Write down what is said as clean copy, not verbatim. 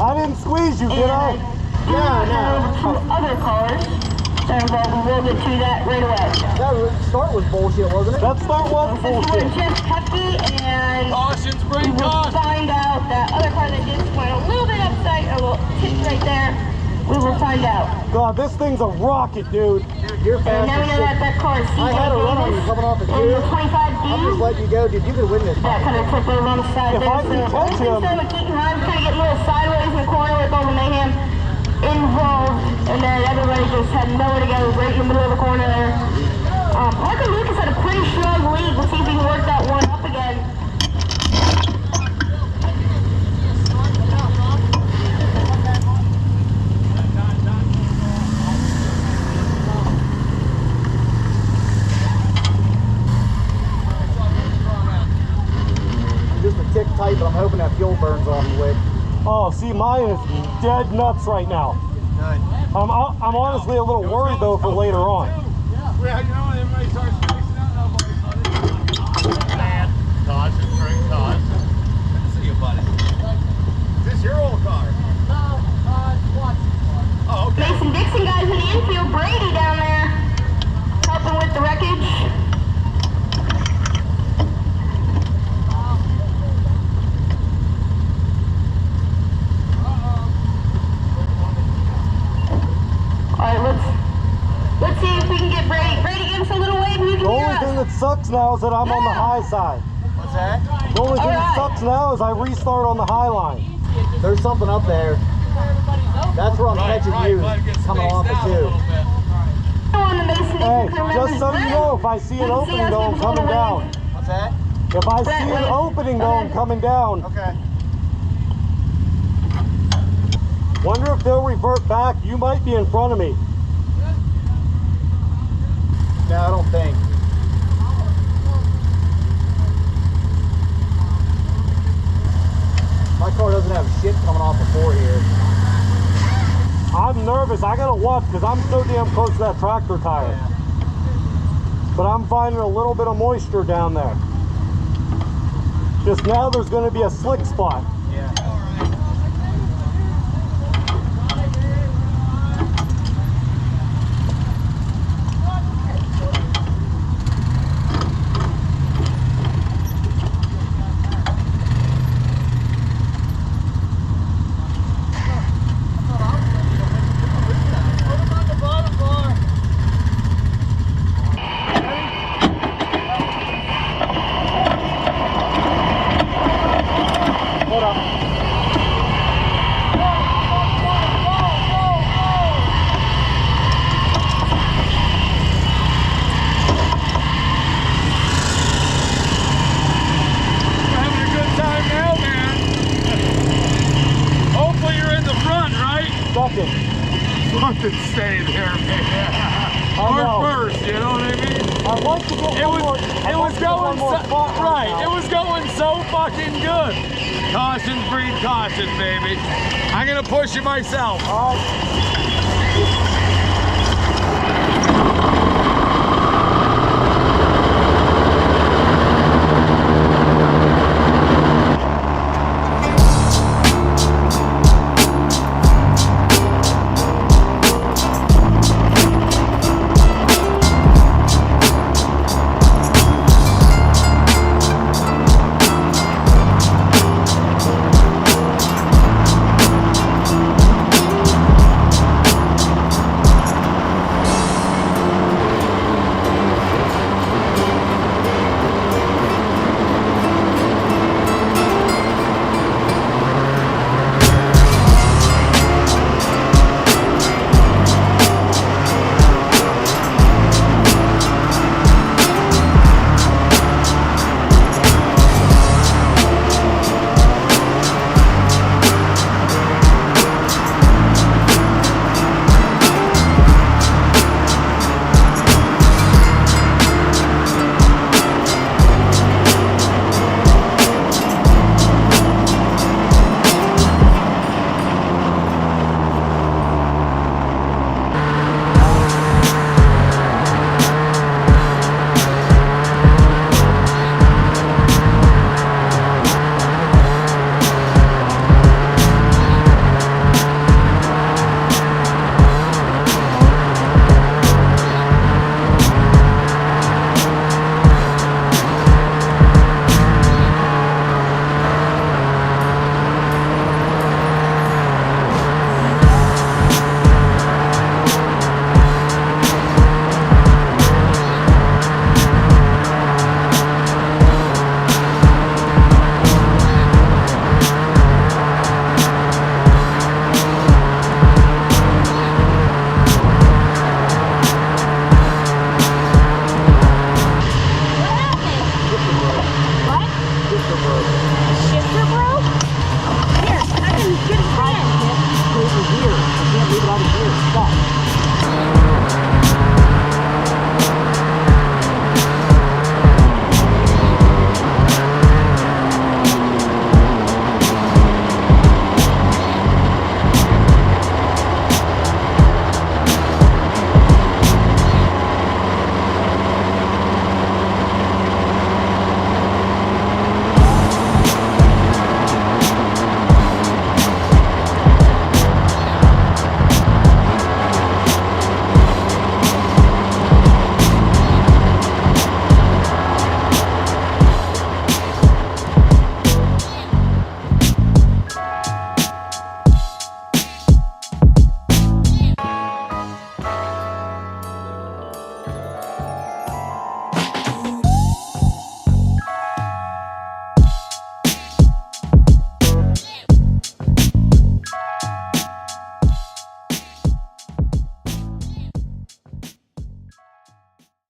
I didn't squeeze you, did I? No. Two other cars that are involved, and we'll get to that right away. That start was bullshit, wasn't it? That start was bullshit. We're just hefty, and Caution's bring we'll caution. find out that other car that just went a little bit upside, a little tip right there. We will find out. God, this thing's a rocket, dude. You're fast. And now we know that car is I had a run on you coming off the in the tube. 25D. I'm just letting you go, dude. You could win this. That kind of tipped over on the side If there. I can catch him. So Keaton Hines kind of getting a little sideways in the corner with all the mayhem involved, and then everybody just had nowhere to go right in the middle of the corner there. Parker Lucas had a pretty strong lead. Let's see if we can work that one up again. Just a tick tight, but I'm hoping that fuel burns off quick. Oh, see, mine is dead nuts right now. I'm honestly a little worried though for later on. Yeah, you know, everybody starts spacing out now, buddy. Man, caution, bring caution. See you, buddy. Is this your old car? No, it's Watson's car. Oh, okay. Mason Dixon guys in the infield. Brady down there helping with the wreckage. Let's see if we can get Brady. Brady, give us a little wave and you can The hear only us. thing that sucks now is that I'm on the high side. What's that? The only thing that Alright. sucks now is I restart on the high line. There's something up there. That's where I'm catching you coming off the tube. On the Mason Dixon Hey, crew just members, so you know, if I see an opening though, I'm coming down. What's that? If I see an opening though, I'm coming down. Okay. Wonder if they'll revert back. You might be in front of me. No, I don't think. My car doesn't have shit coming off before here. I'm nervous. I gotta watch because I'm so damn close to that tractor tire. But I'm finding a little bit of moisture down there. Just now there's going to be a slick spot. Yeah. Something stay there, man. Or first, you know what I mean? I'd like to get It was going so, right. It was going so fucking good. Caution breed caution, baby. I'm gonna push it myself. All right.